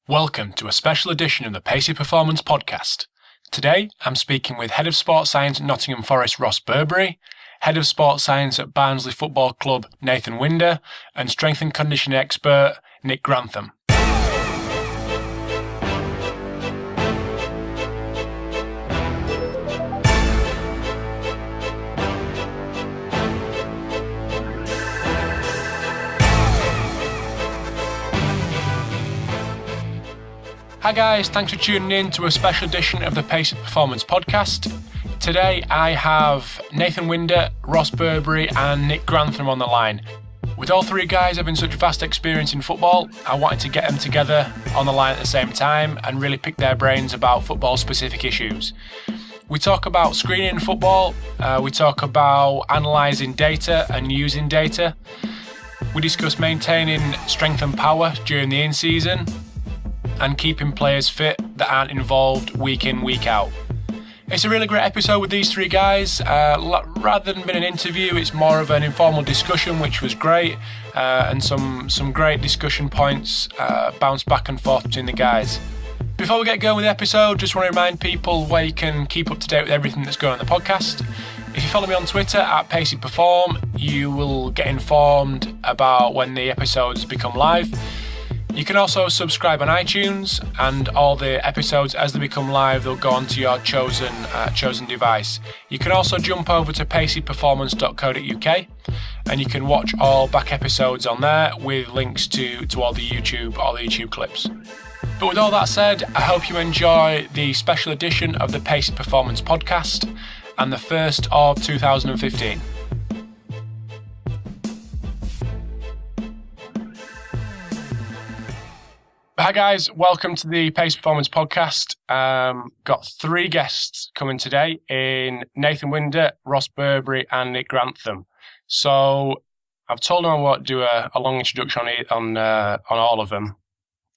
Welcome to a special edition of the Pacey Performance Podcast. Today, I'm speaking with Head of Sports Science at Nottingham Forest, Ross Burbeary, Head of Sports Science at Barnsley Football Club, Nathan Winder, and Strength and Conditioning Expert, Nick Grantham. Hi guys, thanks for tuning in to a special edition of the Pacey Performance Podcast. Today I have Nathan Winder, Ross Burbeary and Nick Grantham on the line. With all three guys having such vast experience in football, I wanted to get them together on the line at the same time and really pick their brains about football specific issues. We talk about screening in football, we talk about analysing data and using data. We discuss maintaining strength and power during the in-season, and keeping players fit that aren't involved week in, week out. It's a really great episode with these three guys. Rather than being an interview, it's more of an informal discussion, which was great, and some great discussion points bounced back and forth between the guys. Before we get going with the episode, just want to remind people where you can keep up to date with everything that's going on in the podcast. If you follow me on Twitter at Pacey Perform, you will get informed about when the episodes become live. You can also subscribe on iTunes, and all the episodes as they become live, they'll go onto your chosen device. You can also jump over to paceyperformance.co.uk and you can watch all back episodes on there with links to all the YouTube clips. But with all that said, I hope you enjoy the special edition of the Pacey Performance Podcast and the first of 2015. Hi guys, welcome to the Pace Performance Podcast. Got three guests coming today in Nathan Winder, Ross Burbeary and Nick Grantham. So I've told them I won't do a long introduction on all of them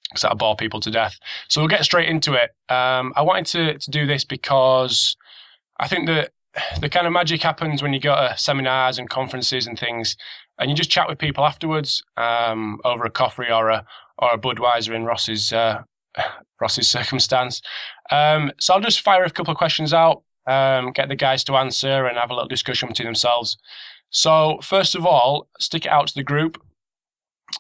because that'll bore people to death. So we'll get straight into it. I wanted to do this because I think that the kind of magic happens when you go to seminars and conferences and things and you just chat with people afterwards over a coffee or a Budweiser in Ross's circumstance. So I'll just fire a couple of questions out, get the guys to answer and have a little discussion between themselves. So first of all, stick it out to the group.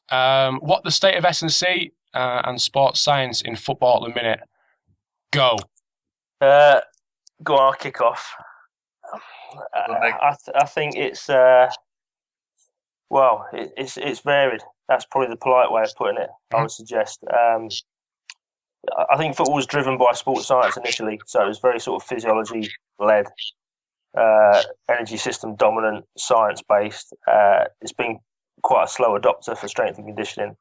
What the state of S&C and sports science in football at the minute? Go. Go on, I'll kick off. I think it's it's varied. That's probably the polite way of putting it, I would suggest. I think football was driven by sports science initially, so it was very sort of physiology-led, energy system dominant, science-based. It's been quite a slow adopter for strength and conditioning,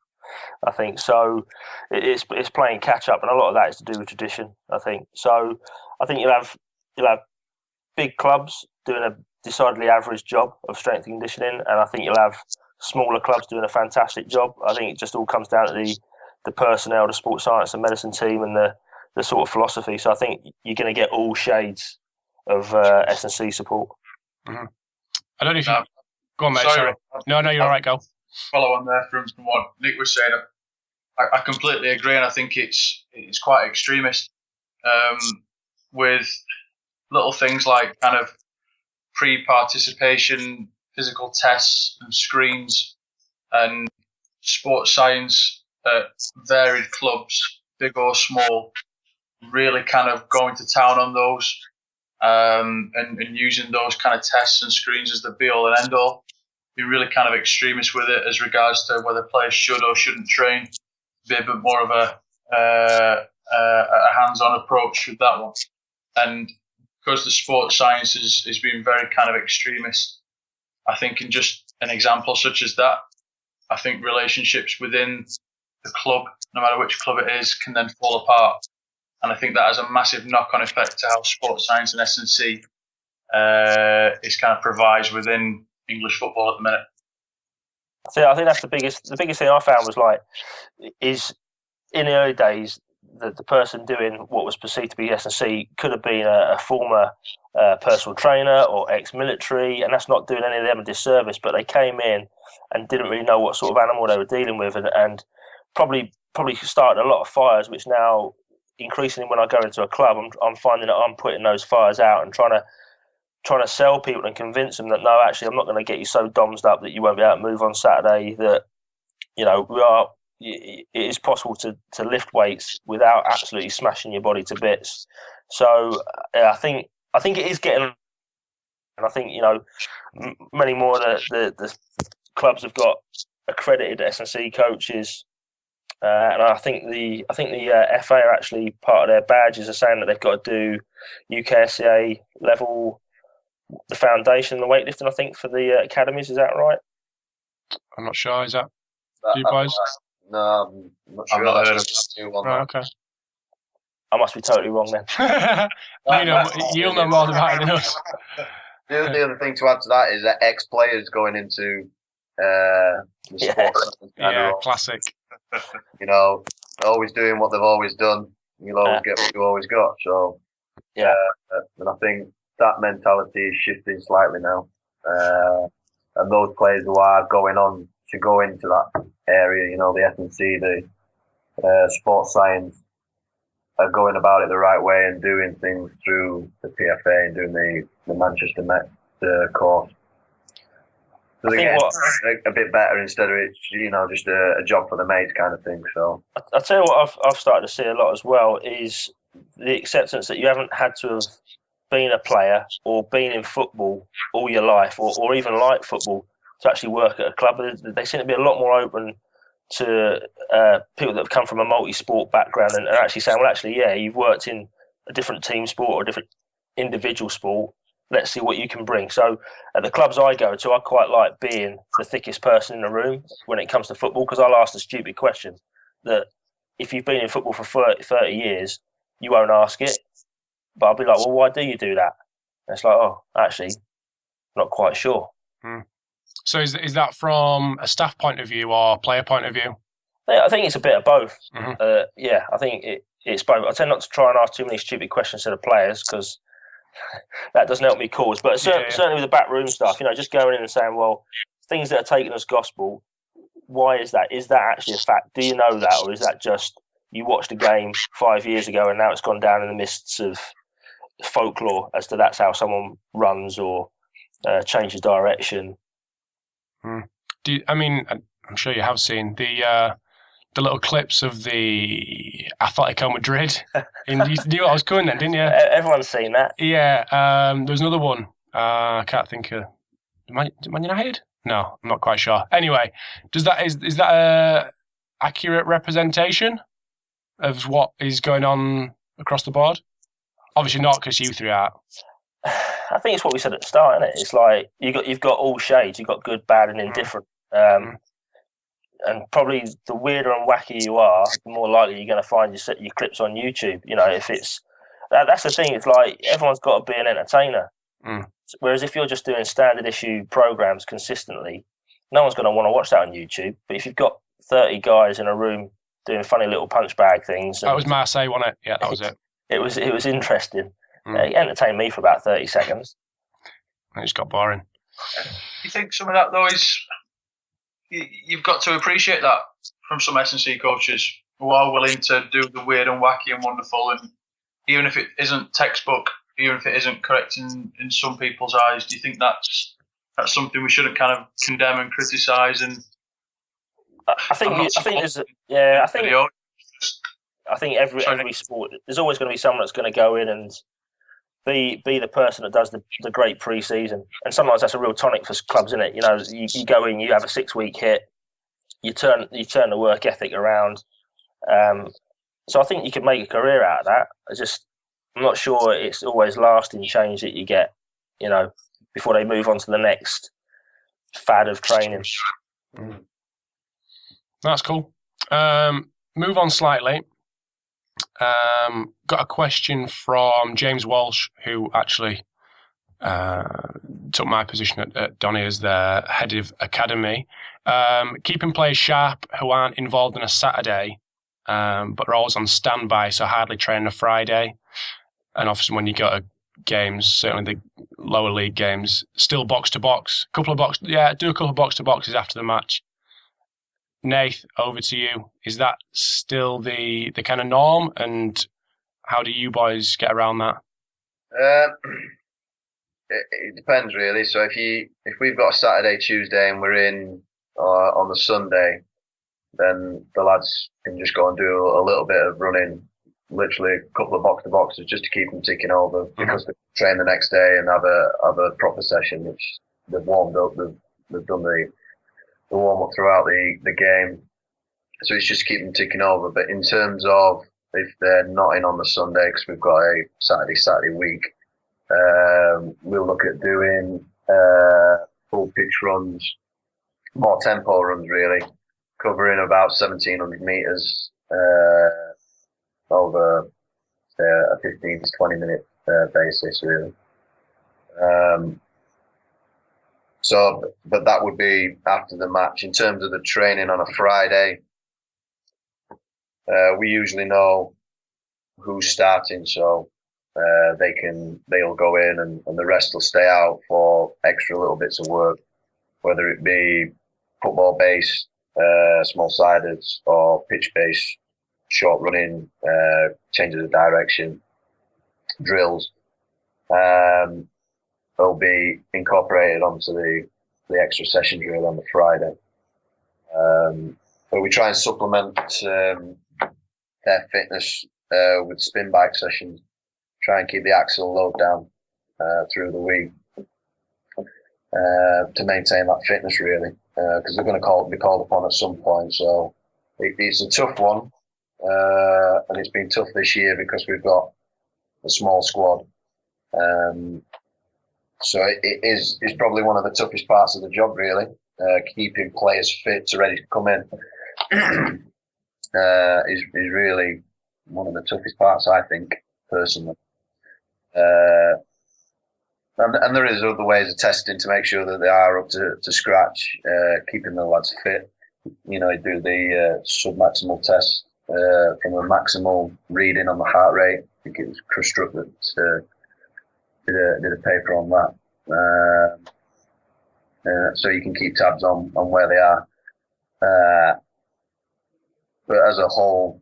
I think. So it's playing catch-up, and a lot of that is to do with tradition, I think. So I think you'll have big clubs doing a decidedly average job of strength and conditioning, and I think you'll have smaller clubs doing a fantastic job. I think it just all comes down to the personnel, the sports science and medicine team, and the sort of philosophy. So I think you're going to get all shades of S&C support. Mm-hmm. I don't know if you... Go on, mate, sorry. No, you're all right, go. Follow on there from what Nick was saying. I completely agree, and I think it's quite extremist with little things like kind of pre-participation physical tests and screens and sports science at varied clubs, big or small, really kind of going to town on those and using those kind of tests and screens as the be-all and end-all. Be really kind of extremist with it as regards to whether players should or shouldn't train. Be a bit more of a hands-on approach with that one. And because the sports science has been very kind of extremist, I think in just an example such as that, I think relationships within the club, no matter which club it is, can then fall apart. And I think that has a massive knock-on effect to how sports science and S&C is kind of provides within English football at the minute. So I think that's the biggest thing I found is in the early days, the person doing what was perceived to be S&C could have been a former personal trainer or ex-military, and that's not doing any of them a disservice, but they came in and didn't really know what sort of animal they were dealing with, and probably probably started a lot of fires, which now increasingly when I go into a club, I'm finding that I'm putting those fires out and trying to sell people and convince them that no, actually, I'm not going to get you so domsed up that you won't be able to move on Saturday. That it is possible to lift weights without absolutely smashing your body to bits. So I think it is getting, and I think many more of the clubs have got accredited S&C coaches, and I think the FA are actually part of their badges are saying that they've got to do UKSCA level, the foundation, the weightlifting. I think for the academies, is that right? I'm not sure. Is that you boys? No, I'm not sure. I've not heard of that. Right, okay. I must be totally wrong then. You'll know more about it than us. The other thing to add to that is that ex-players going into the sports. Yeah, classic. Always doing what they've always done. You'll always get what you always got. So, and I think that mentality is shifting slightly now. And those players who are going on to go into that area, the F&C, the sports science, are going about it the right way and doing things through the PFA and doing the Manchester Met course. So they get a bit better instead of it, just a job for the mates kind of thing. So I'll tell you what I've started to see a lot as well is the acceptance that you haven't had to have been a player or been in football all your life or even like football to actually work at a club. They seem to be a lot more open to people that have come from a multi-sport background and actually saying, well, actually, yeah, you've worked in a different team sport or a different individual sport. Let's see what you can bring. So at the clubs I go to, I quite like being the thickest person in the room when it comes to football because I'll ask the stupid question that if you've been in football for 30 years, you won't ask it. But I'll be like, well, why do you do that? And it's like, oh, actually, not quite sure. So is that from a staff point of view or player point of view? Yeah, I think it's a bit of both. Mm-hmm. I think it's both. I tend not to try and ask too many stupid questions to the players because that doesn't help me cause. But certainly with the backroom stuff, just going in and saying, well, things that are taken as gospel, why is that? Is that actually a fact? Do you know that? Or is that just you watched a game 5 years ago and now it's gone down in the mists of folklore as to that's how someone runs or changes direction? I'm sure you have seen the little clips of the Atletico Madrid. You knew what I was going then, didn't you? Everyone's seen that. Yeah. There was another one. I can't think of. Man United? No, I'm not quite sure. Anyway, is that a accurate representation of what is going on across the board? Obviously not, because you three are. I think it's what we said at the start, isn't it? It's like you've got all shades. You've got good, bad, and indifferent. And probably the weirder and wacky you are, the more likely you're going to find your clips on YouTube. If it's that's the thing. It's like everyone's got to be an entertainer. Whereas if you're just doing standard issue programs consistently, no one's going to want to watch that on YouTube. But if you've got 30 guys in a room doing funny little punch bag things, that was Marseille, wasn't it? Yeah, that was it. It was interesting. It entertained me for about 30 seconds. It just got boring. You think some of that though is you've got to appreciate that from some S&C coaches who are willing to do the weird and wacky and wonderful, and even if it isn't textbook, even if it isn't correct in some people's eyes, do you think that's something we shouldn't kind of condemn and criticise? And I think every sport, there's always going to be someone that's going to go in and be the person that does the great pre-season, and sometimes that's a real tonic for clubs, isn't it? You go in, you have a 6-week hit, you turn the work ethic around. So I think you could make a career out of that. I'm not sure it's always lasting change that you get, before they move on to the next fad of training. That's cool. Move on slightly. Got a question from James Walsh, who actually took my position at Donny as the head of academy. Keeping players sharp who aren't involved on a Saturday, but are always on standby, so hardly train on a Friday. And obviously when you go to games, certainly the lower league games, still box to box. Do a couple of box to boxes after the match. Nath, over to you. Is that still the kind of norm, and how do you boys get around that? It depends really. So if we've got a Saturday, Tuesday, and we're in on the Sunday, then the lads can just go and do a little bit of running, literally a couple of box to boxes just to keep them ticking over, because they train the next day and have a proper session, which they've warmed up, they've done the warm up throughout the game. So it's just keep them ticking over. But in terms of if they're not in on the Sunday, because we've got a Saturday week, we'll look at doing full pitch runs, more tempo runs really, covering about 1,700 metres over a 15 to 20 minute basis really. But that would be after the match. In terms of the training on a Friday, we usually know who's starting, so they'll go in and the rest will stay out for extra little bits of work, whether it be football based, small sided, or pitch based, short running, changes of direction, drills. They'll be incorporated onto the extra session drill on the Friday. But we try and supplement their fitness with spin bike sessions. Try and keep the axle load down through the week to maintain that fitness really, because they're going to be called upon at some point. So it's a tough one, and it's been tough this year because we've got a small squad. So it's probably one of the toughest parts of the job really, keeping players fit to ready to come in is really one of the toughest parts, I think, personally. And there is other ways of testing to make sure that they are up to scratch, keeping the lads fit. You know, do the sub-maximal test from a maximal reading on the heart rate. I think it was Chris Struck that did a paper on that. So you can keep tabs on where they are. But as a whole,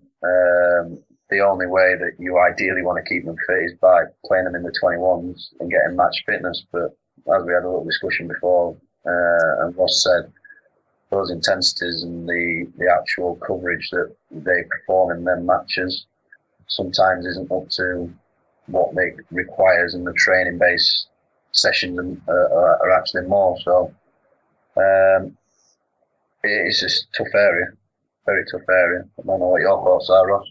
the only way that you ideally want to keep them fit is by playing them in the 21s and getting match fitness. But as we had a little discussion before, and Ross said, those intensities and the actual coverage that they perform in them matches sometimes isn't up to what they requires in the training based sessions are actually more. So it's just a tough area, very tough area. I don't know what your thoughts are, Ross.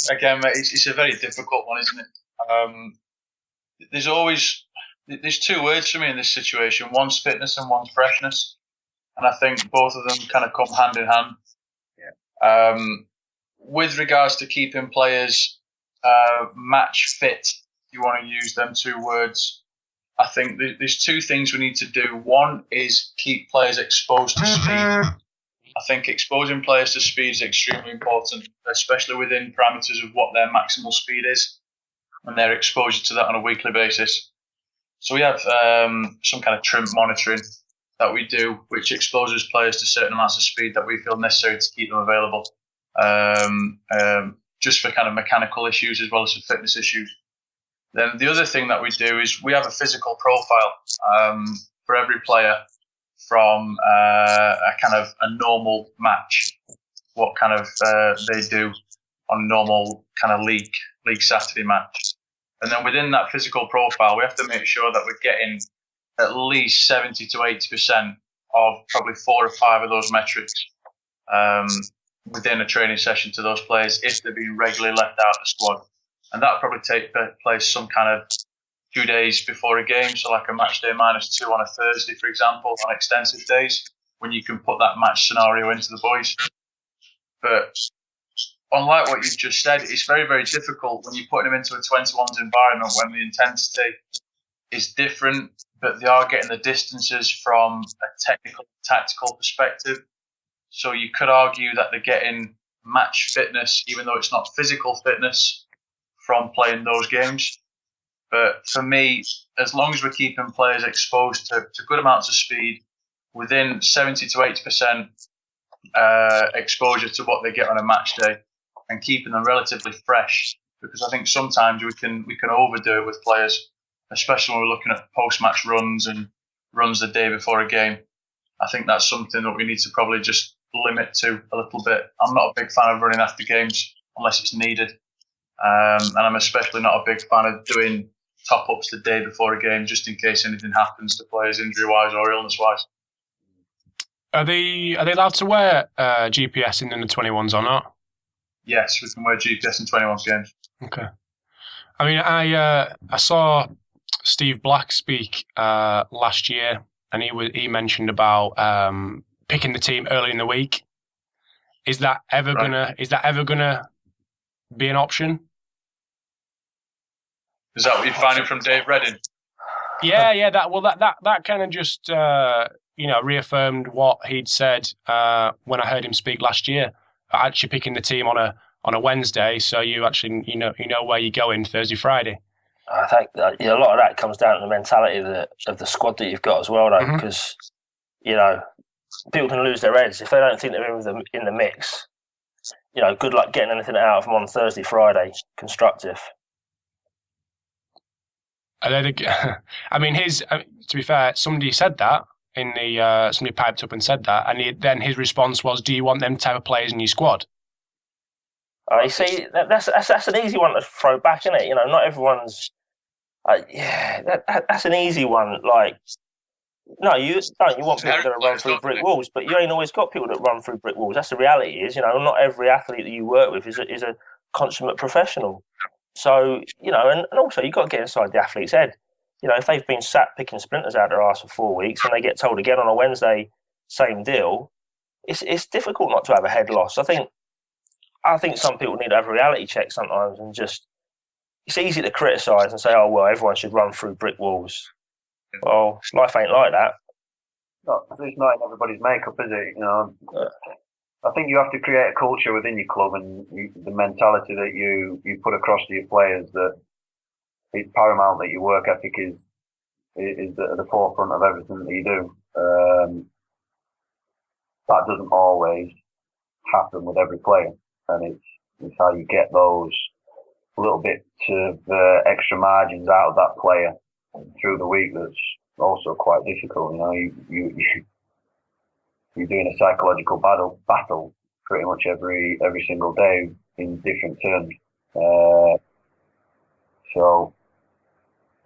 Again, it's a very difficult one, isn't it? There's two words for me in this situation. One's fitness and one's freshness, and I think both of them kind of come hand in hand. Yeah. With regards to keeping players match fit, if you want to use them two words, I think there's two things we need to do. One is keep players exposed to speed. I think exposing players to speed is extremely important, especially within parameters of what their maximal speed is and their exposure to that on a weekly basis. So we have some kind of trim monitoring that we do, which exposes players to certain amounts of speed that we feel necessary to keep them available, just for kind of mechanical issues as well as for fitness issues. Then the other thing that we do is we have a physical profile for every player, from a kind of a normal match, what kind of they do on a normal kind of league Saturday match. And then within that physical profile, we have to make sure that we're getting at least 70 to 80% of probably 4 or 5 of those metrics within a training session to those players if they're being regularly left out of the squad. And that'll probably take place some kind of 2 days before a game, so like a match day -2 on a Thursday, for example, on extensive days, when you can put that match scenario into the boys. But unlike what you've just said, it's very, very difficult when you're putting them into a 21s environment when the intensity is different, but they are getting the distances from a technical, tactical perspective. So you could argue that they're getting match fitness, even though it's not physical fitness, from playing those games. But for me, as long as we're keeping players exposed to good amounts of speed within 70 to 80% exposure to what they get on a match day, and keeping them relatively fresh. Because I think sometimes we can overdo it with players, especially when we're looking at post-match runs and runs the day before a game. I think that's something that we need to probably just limit to a little bit. I'm not a big fan of running after games unless it's needed. And I'm especially not a big fan of doing top-ups the day before a game just in case anything happens to players injury-wise or illness-wise. Are they allowed to wear GPS in the 21s or not? Yes, we can wear GPS in 21 games. Okay. I mean, I saw Steve Black speak last year, and he mentioned about picking the team early in the week. Is that ever gonna be an option? Is that what you're finding from Dave Redding? Yeah. That kind of just reaffirmed what he'd said when I heard him speak last year. Actually picking the team on a Wednesday, so you actually you know where you're going Thursday, Friday. I think that, a lot of that comes down to the mentality of the squad that you've got as well, though, because people can lose their heads if they don't think they're in the mix. Good luck getting anything out of them on Thursday, Friday, constructive. I mean, to be fair, somebody said that somebody piped up and said that, and then his response was, "Do you want them type of players in your squad?" You see, that's an easy one to throw back, isn't it? Not everyone's. That's an easy one. Like, no, you want people that run through brick walls, but you ain't always got people that run through brick walls. That's the reality. Not every athlete that you work with is a consummate professional. So, and also you've got to get inside the athlete's head. If they've been sat picking splinters out their arse for 4 weeks and they get told again on a Wednesday, same deal, it's difficult not to have a head loss. I think some people need to have a reality check sometimes, and just, it's easy to criticise and say, oh, well, everyone should run through brick walls. Well, life ain't like that. No, it's not in everybody's makeup, is it? I think you have to create a culture within your club, and the mentality that you put across to your players, that it's paramount that your work ethic is at the forefront of everything that you do. That doesn't always happen with every player, and it's how you get those little bits of extra margins out of that player through the week that's also quite difficult. You're doing a psychological battle pretty much every single day in different terms. So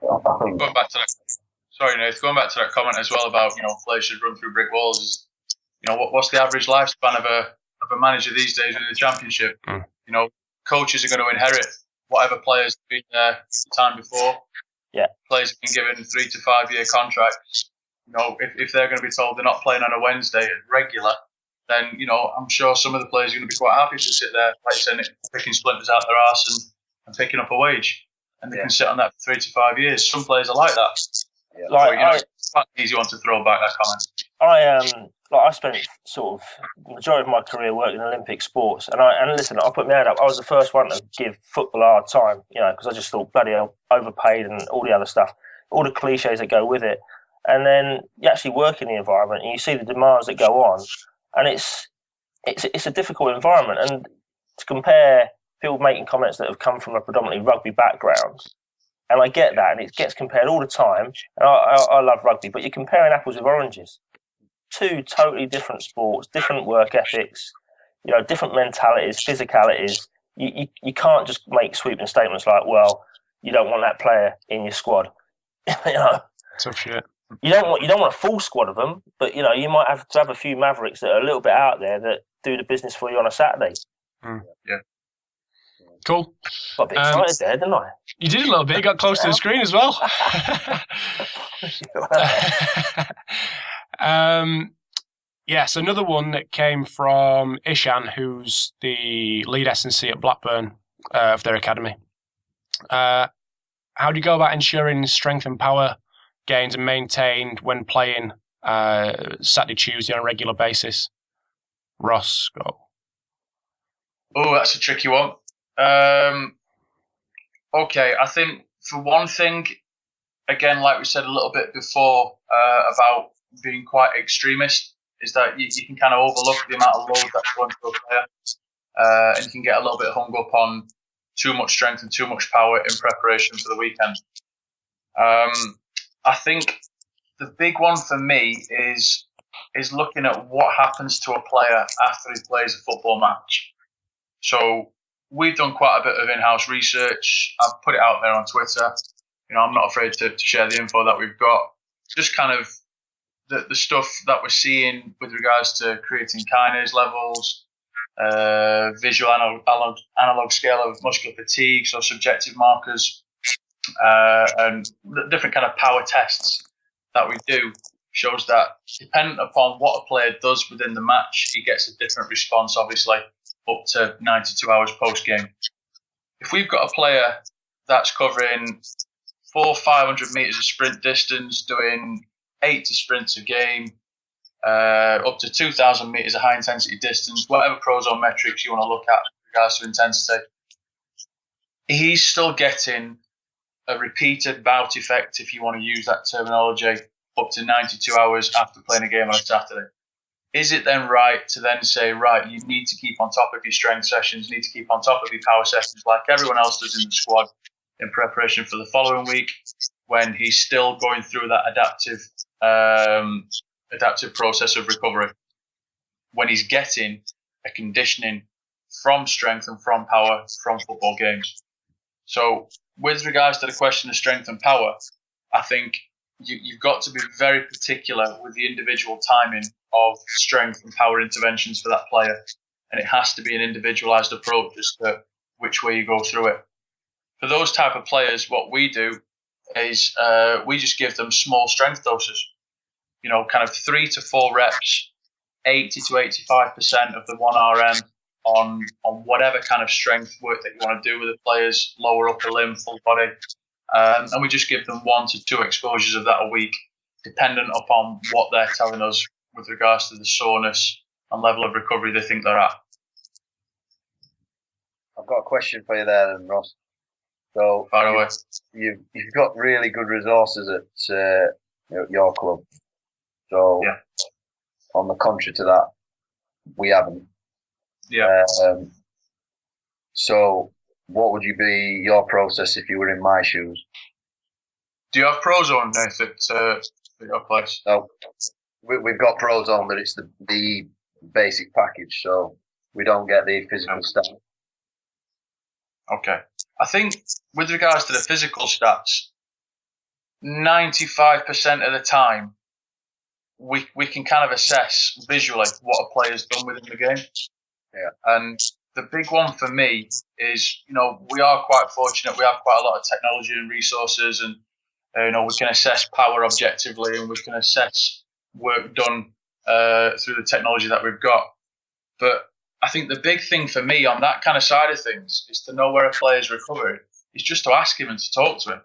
I think going back to that comment as well about players should run through brick walls. What's the average lifespan of a manager these days in the Championship? Coaches are going to inherit whatever players have been there the time before. Yeah, players have been given 3 to 5 year contracts. If they're going to be told they're not playing on a Wednesday at regular, then I'm sure some of the players are going to be quite happy to sit there, like saying, picking splinters out their arse and picking up a wage, and they can sit on that for 3 to 5 years. Some players are like that. Yeah. It's quite an easy one to throw back that comment. I spent sort of the majority of my career working in Olympic sports, and listen, I put my hand up. I was the first one to give football a hard time, because I just thought bloody hell, overpaid and all the other stuff, all the cliches that go with it. And then you actually work in the environment and you see the demands that go on, and it's a difficult environment. And to compare people making comments that have come from a predominantly rugby background, and I get that, and it gets compared all the time, and I love rugby, but you're comparing apples with oranges. Two totally different sports, different work ethics, different mentalities, physicalities. You can't just make sweeping statements like, well, you don't want that player in your squad. Tough shit. You don't want a full squad of them, but you might have to have a few mavericks that are a little bit out there that do the business for you on a Saturday. Yeah. Cool. Got a bit excited there, didn't I? You did a little bit. You got close to the screen as well. Yes, another one that came from Ishan, who's the lead S&C at Blackburn of their academy. How do you go about ensuring strength and power gains are maintained when playing Saturday, Tuesday on a regular basis? Ross, go. Oh, that's a tricky one. Okay, I think for one thing, again, like we said a little bit before about being quite extremist, is that you can kind of overlook the amount of load that's going to a player, and you can get a little bit hung up on too much strength and too much power in preparation for the weekend. I think the big one for me is looking at what happens to a player after he plays a football match. So we've done quite a bit of in-house research. I've put it out there on Twitter. I'm not afraid to share the info that we've got. Just kind of the stuff that we're seeing with regards to creatine kinase levels, visual analog scale of muscular fatigue, so subjective markers, and the different kind of power tests that we do shows that dependent upon what a player does within the match, he gets a different response, obviously, up to 92 hours post-game. If we've got a player that's covering 400-500 metres of sprint distance, doing 80 sprints a game, up to 2,000 metres of high-intensity distance, whatever prozone metrics you want to look at with regards to intensity, he's still getting a repeated bout effect, if you want to use that terminology, up to 92 hours after playing a game on a Saturday. Is it then right to then say, right, you need to keep on top of your strength sessions, need to keep on top of your power sessions like everyone else does in the squad in preparation for the following week, when he's still going through that adaptive process of recovery, when he's getting a conditioning from strength and from power from football games? So with regards to the question of strength and power, I think you've got to be very particular with the individual timing of strength and power interventions for that player. And it has to be an individualised approach as to which way you go through it. For those type of players, what we do is we just give them small strength doses. Kind of 3 to 4 reps, 80 to 85% of the 1 RM on whatever kind of strength work that you want to do with the players, lower upper limb, full body. And we just give them 1 to 2 exposures of that a week, dependent upon what they're telling us with regards to the soreness and level of recovery they think they're at. I've got a question for you there, then, Ross. So far away. You've got really good resources at your club. So yeah. On the contrary to that, we haven't. Yeah. So what would be your process if you were in my shoes? Do you have Prozone, Nathan, at your place? No, we've got Prozone, but it's the basic package, so we don't get the physical stuff. Okay. I think with regards to the physical stats, 95% of the time, we can kind of assess visually what a player's done within the game. Yeah. And the big one for me is, we are quite fortunate. We have quite a lot of technology and resources, and we can assess power objectively, and we can assess work done through the technology that we've got. But I think the big thing for me on that kind of side of things is to know where a player's recovered. Is just to ask him and to talk to him.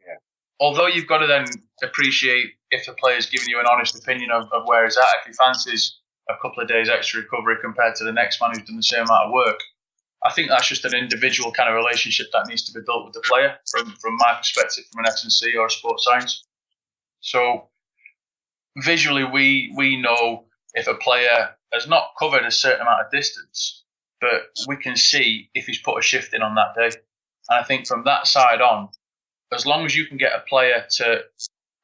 Yeah. Although you've got to then appreciate if the player's giving you an honest opinion of where he's at. If he fancies a couple of days extra recovery compared to the next man who's done the same amount of work, I think that's just an individual kind of relationship that needs to be built with the player from my perspective, from an S&C or a sports science. So visually, we know if a player has not covered a certain amount of distance, but we can see if he's put a shift in on that day. And I think from that side on, as long as you can get a player to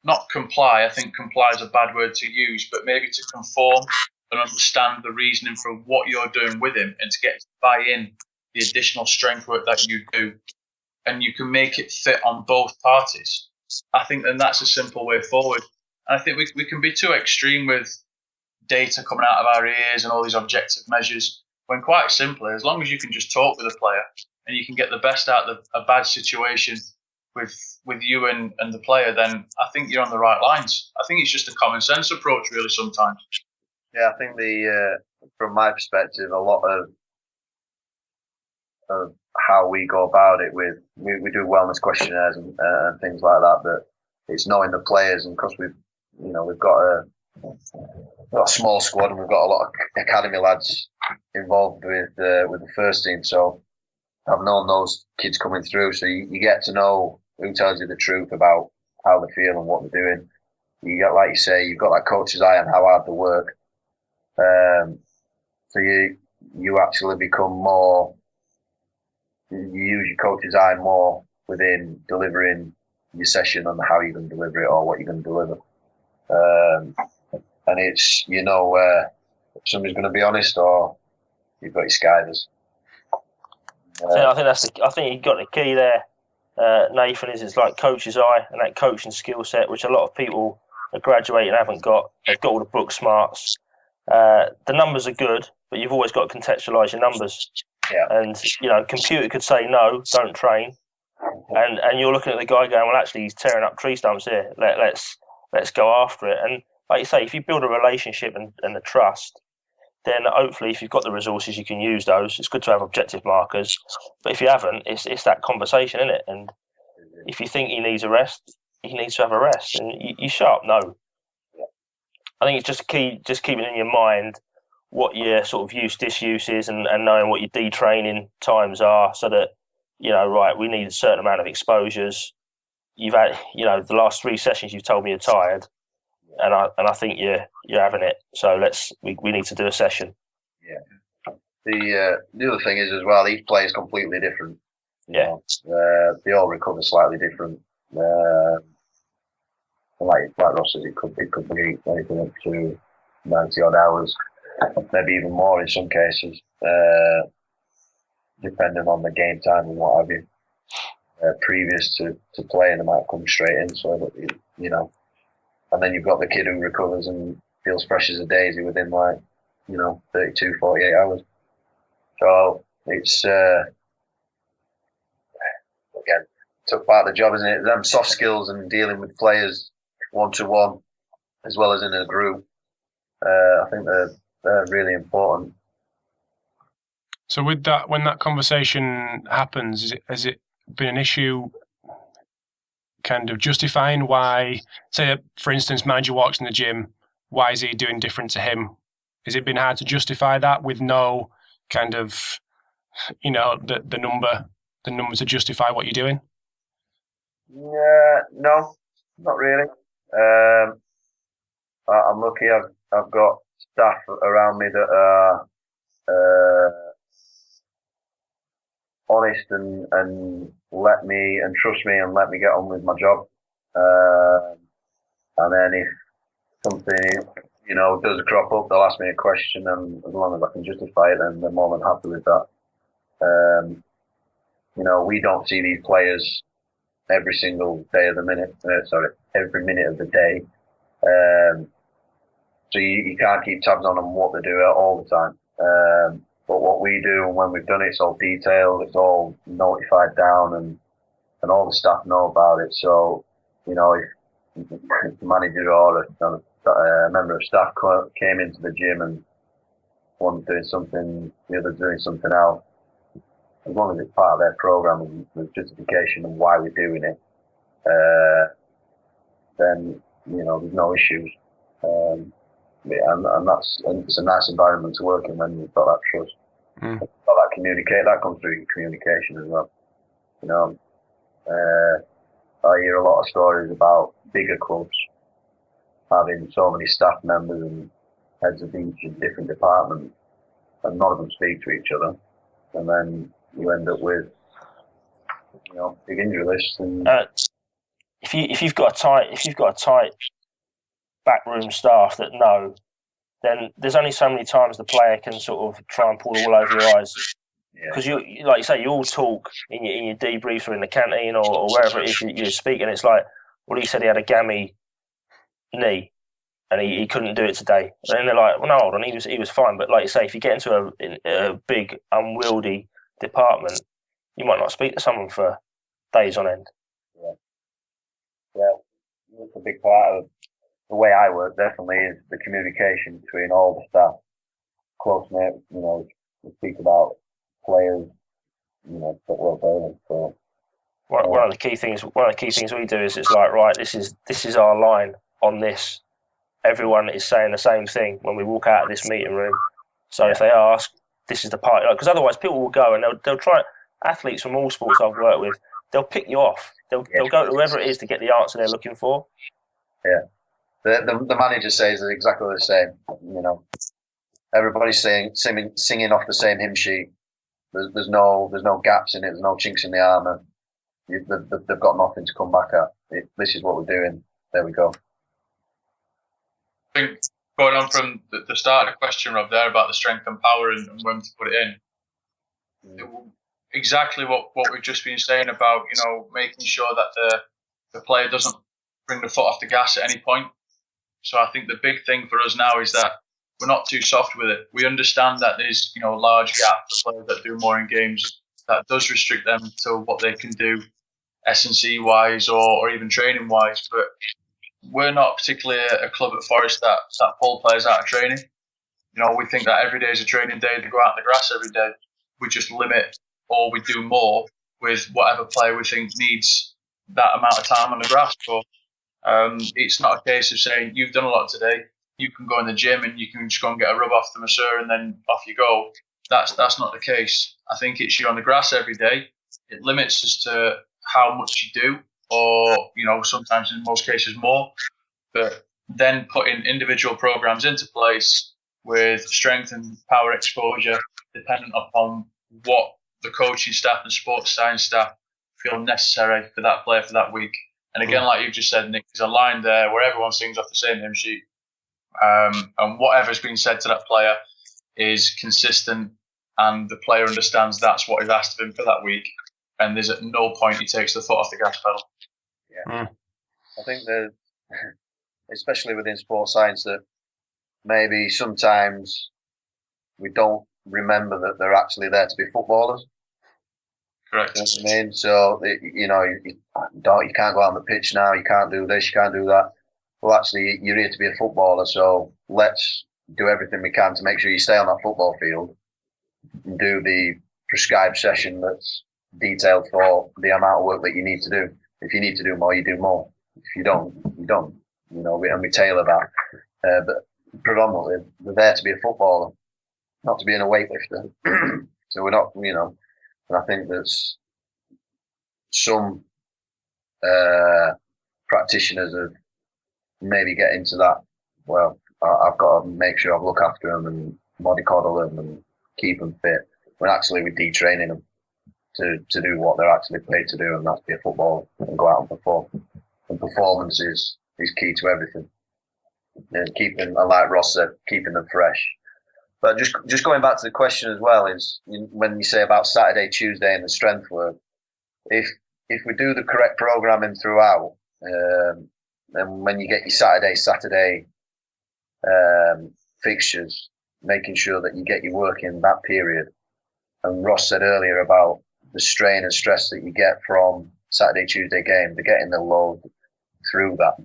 not comply, I think comply is a bad word to use, but maybe to conform and understand the reasoning for what you're doing with him, and to get to buy in the additional strength work that you do, and you can make it fit on both parties, I think then that's a simple way forward. And I think we can be too extreme with data coming out of our ears and all these objective measures, when quite simply, as long as you can just talk with a player and you can get the best out of a bad situation with you and the player, then I think you're on the right lines. I think it's just a common sense approach, really, sometimes. Yeah, I think from my perspective, a lot of how we go about it we do wellness questionnaires and things like that, but it's knowing the players, and because we've got a small squad and we've got a lot of academy lads involved with the first team, so I've known those kids coming through, so you get to know who tells you the truth about how they feel and what they're doing. you got, like you say, you've got that coach's eye on how hard they work. So you actually become more. You use your coach's eye more within delivering your session on how you're going to deliver it or what you're going to deliver. And it's, you know, where somebody's going to be honest or you've got your skivers. I think you got the key there, Nathan. It's like coach's eye and that coaching skill set, which a lot of people are graduating haven't got. They've got all the book smarts. The numbers are good, but you've always got to contextualise your numbers. Yeah. And you know, computer could say no, don't train, and you're looking at the guy going, well, actually, he's tearing up tree stumps here. Let's go after it. And like you say, if you build a relationship and the trust, then hopefully, if you've got the resources, you can use those. It's good to have objective markers, but if you haven't, it's that conversation, isn't it? And if you think he needs a rest, he needs to have a rest, and you sharp no. I think it's just key, just keeping in your mind what your sort of use is, and knowing what your detraining times are, so that you know, right, we need a certain amount of exposures. You've had, you know, the last 3 sessions you've told me you're tired, and I think you're having it. So we need to do a session. Yeah. The other thing is as well, each player is completely different. Yeah. They all recover slightly different. Like Ross says, it could be anything up to 90 odd hours, maybe even more in some cases, depending on the game time and what have you. Previous to playing, they might come straight in, so that, you know. And then you've got the kid who recovers and feels fresh as a daisy within 32, 48 hours. So it's again, took part of the job, isn't it? Them soft skills and dealing with players one-to-one as well as in a group. I think they're really important. So with that, when that conversation happens, has it been an issue kind of justifying why, say, for instance, manager walks in the gym, why is he doing different to him? Has it been hard to justify that with no kind of, you know, the number to justify what you're doing? Yeah, no, not really. I'm lucky. I've got staff around me that are honest and let me and trust me and let me get on with my job. And then if something, you know, does crop up, they'll ask me a question, and as long as I can justify it, then they're more than happy with that. You know, we don't see these players every single day of the minute. Every minute of the day. So you can't keep tabs on them what they do all the time. But what we do, and when we've done it, it's all detailed, it's all notified down, and all the staff know about it. So, you know, if the manager or a member of staff came into the gym and one's doing something, the other's doing something else, as long as it's part of their program and there's justification of why we're doing it, then, you know, there's no issues. And it's a nice environment to work in when you've got that trust. Got that comes through communication as well. You know, I hear a lot of stories about bigger clubs having so many staff members and heads of each in different departments, and none of them speak to each other, and then you end up with, you know, big injury lists. And if you've got a tight backroom staff that know, then there's only so many times the player can sort of try and pull all over your eyes. Because you, like you say, you all talk in your debriefs or in the canteen or wherever it is you speak, and it's like, well, he said he had a gammy knee and he couldn't do it today. And they're like, well, no, hold on, he was fine. But like you say, if you get into a big unwieldy department, you might not speak to someone for days on end. Yeah, that's a big part of the way I work. Definitely is the communication between all the staff, close knit. You know, we speak about players, you know, that we're playing. So one of the key things we do is it's like, right, this is our line on this. Everyone is saying the same thing when we walk out of this meeting room. So if they ask, this is the part, because otherwise people will go and they'll try. Athletes from all sports I've worked with, they'll pick you off. They'll go to whoever it is to get the answer they're looking for. Yeah. the manager says is exactly the same. You know, everybody's singing off the same hymn sheet. There's no gaps in it. There's no chinks in the armour. They've got nothing to come back at. This is what we're doing. There we go. I think going on from the start of the question, Rob, there about the strength and power and when to put it in. Exactly what we've just been saying about, you know, making sure that the player doesn't bring the foot off the gas at any point. So I think the big thing for us now is that we're not too soft with it. We understand that there's, you know, a large gap for players that do more in games. That does restrict them to what they can do S&C wise or even training wise. But we're not particularly a club at Forest that pull players out of training. You know, we think that every day is a training day. They go out in the grass every day. We just limit or we do more with whatever player we think needs that amount of time on the grass. So it's not a case of saying you've done a lot today, you can go in the gym and you can just go and get a rub off the masseur and then off you go. That's not the case. I think it's you're on the grass every day. It limits as to how much you do, or, you know, sometimes in most cases more. But then putting individual programs into place with strength and power exposure, dependent upon what the coaching staff and sports science staff feel necessary for that player for that week. And again, like you've just said, Nick, there's a line there where everyone sings off the same hymn sheet. And whatever's been said to that player is consistent, and the player understands that's what is asked of him for that week. And there's at no point he takes the foot off the gas pedal. Yeah. I think that, especially within sports science, that maybe sometimes we don't remember that they're actually there to be footballers. Correct. You know what I mean? So, you know, you can't go out on the pitch now, you can't do this, you can't do that. Well, actually, you're here to be a footballer, so let's do everything we can to make sure you stay on that football field and do the prescribed session that's detailed for the amount of work that you need to do. If you need to do more, you do more. If you don't, you don't. You know, and we tailor that. But predominantly, we're there to be a footballer, not to be in a weightlifter. So we're not, you know, and I think there's some practitioners of maybe get into that. Well, I've got to make sure I look after them and mollycoddle them and keep them fit. When actually we're detraining them to do what they're actually paid to do, and that's be a footballer and go out and perform. And performance is key to everything. And keeping, like Ross said, keeping them fresh. But just going back to the question as well, is when you say about Saturday, Tuesday, and the strength work, if we do the correct programming throughout, then when you get your Saturday fixtures, making sure that you get your work in that period. And Ross said earlier about the strain and stress that you get from Saturday, Tuesday game, they're getting the load through that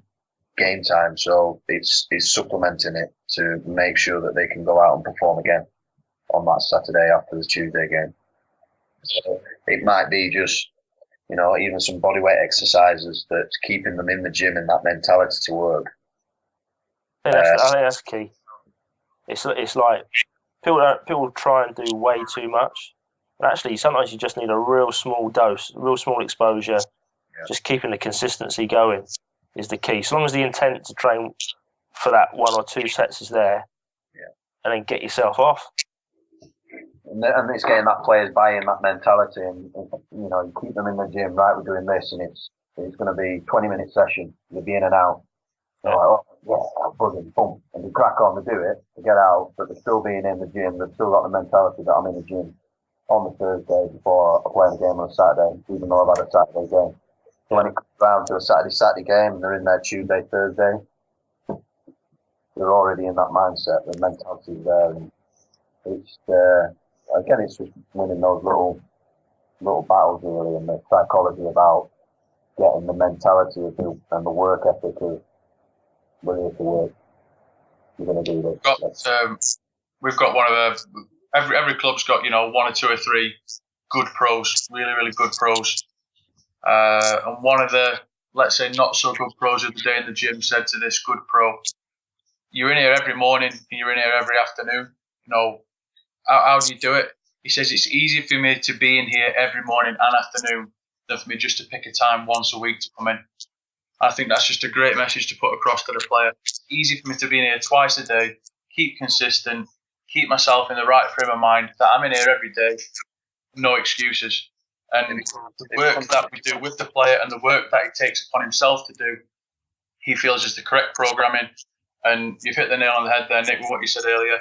game time. So it's supplementing it to make sure that they can go out and perform again on that Saturday after the Tuesday game. So it might be just, you know, even some bodyweight exercises that's keeping them in the gym in that mentality to work. I think that's key. It's like people try and do way too much, but actually sometimes you just need a real small dose, real small exposure. Yeah. Just keeping the consistency going is the key. So long as the intent to train for that 1 or 2 sets is there, and then get yourself off. And it's getting that players buy-in, that mentality, and you know, you keep them in the gym. Right, we're doing this, and it's going to be 20-minute session. You'll be in and out. They're like, oh, yeah, buzzing, boom, and you crack on to do it, to get out, but they're still being in the gym. They've still got the mentality that I'm in the gym on the Thursday before I play the game on a Saturday, even though I've had a Saturday game. So when it comes around to a Saturday game, and they're in there Tuesday, Thursday, they're already in that mindset. The mentality's there, and it's again, it's just winning those little battles really, and the psychology about getting the mentality of and the work ethic of we're here to work. You're going to do this. We've got one of every club's got, you know, 1 or 2 or 3 good pros, really, really good pros. And one of the, let's say, not so good pros of the day in the gym said to this good pro, "You're in here every morning and you're in here every afternoon. You know, how do you do it?" He says, "It's easier for me to be in here every morning and afternoon than for me just to pick a time once a week to come in." I think that's just a great message to put across to the player. It's easy for me to be in here twice a day, keep consistent, keep myself in the right frame of mind, that I'm in here every day, no excuses. And the work that we do with the player and the work that he takes upon himself to do, he feels is the correct programming. And you've hit the nail on the head there, Nick, with what you said earlier.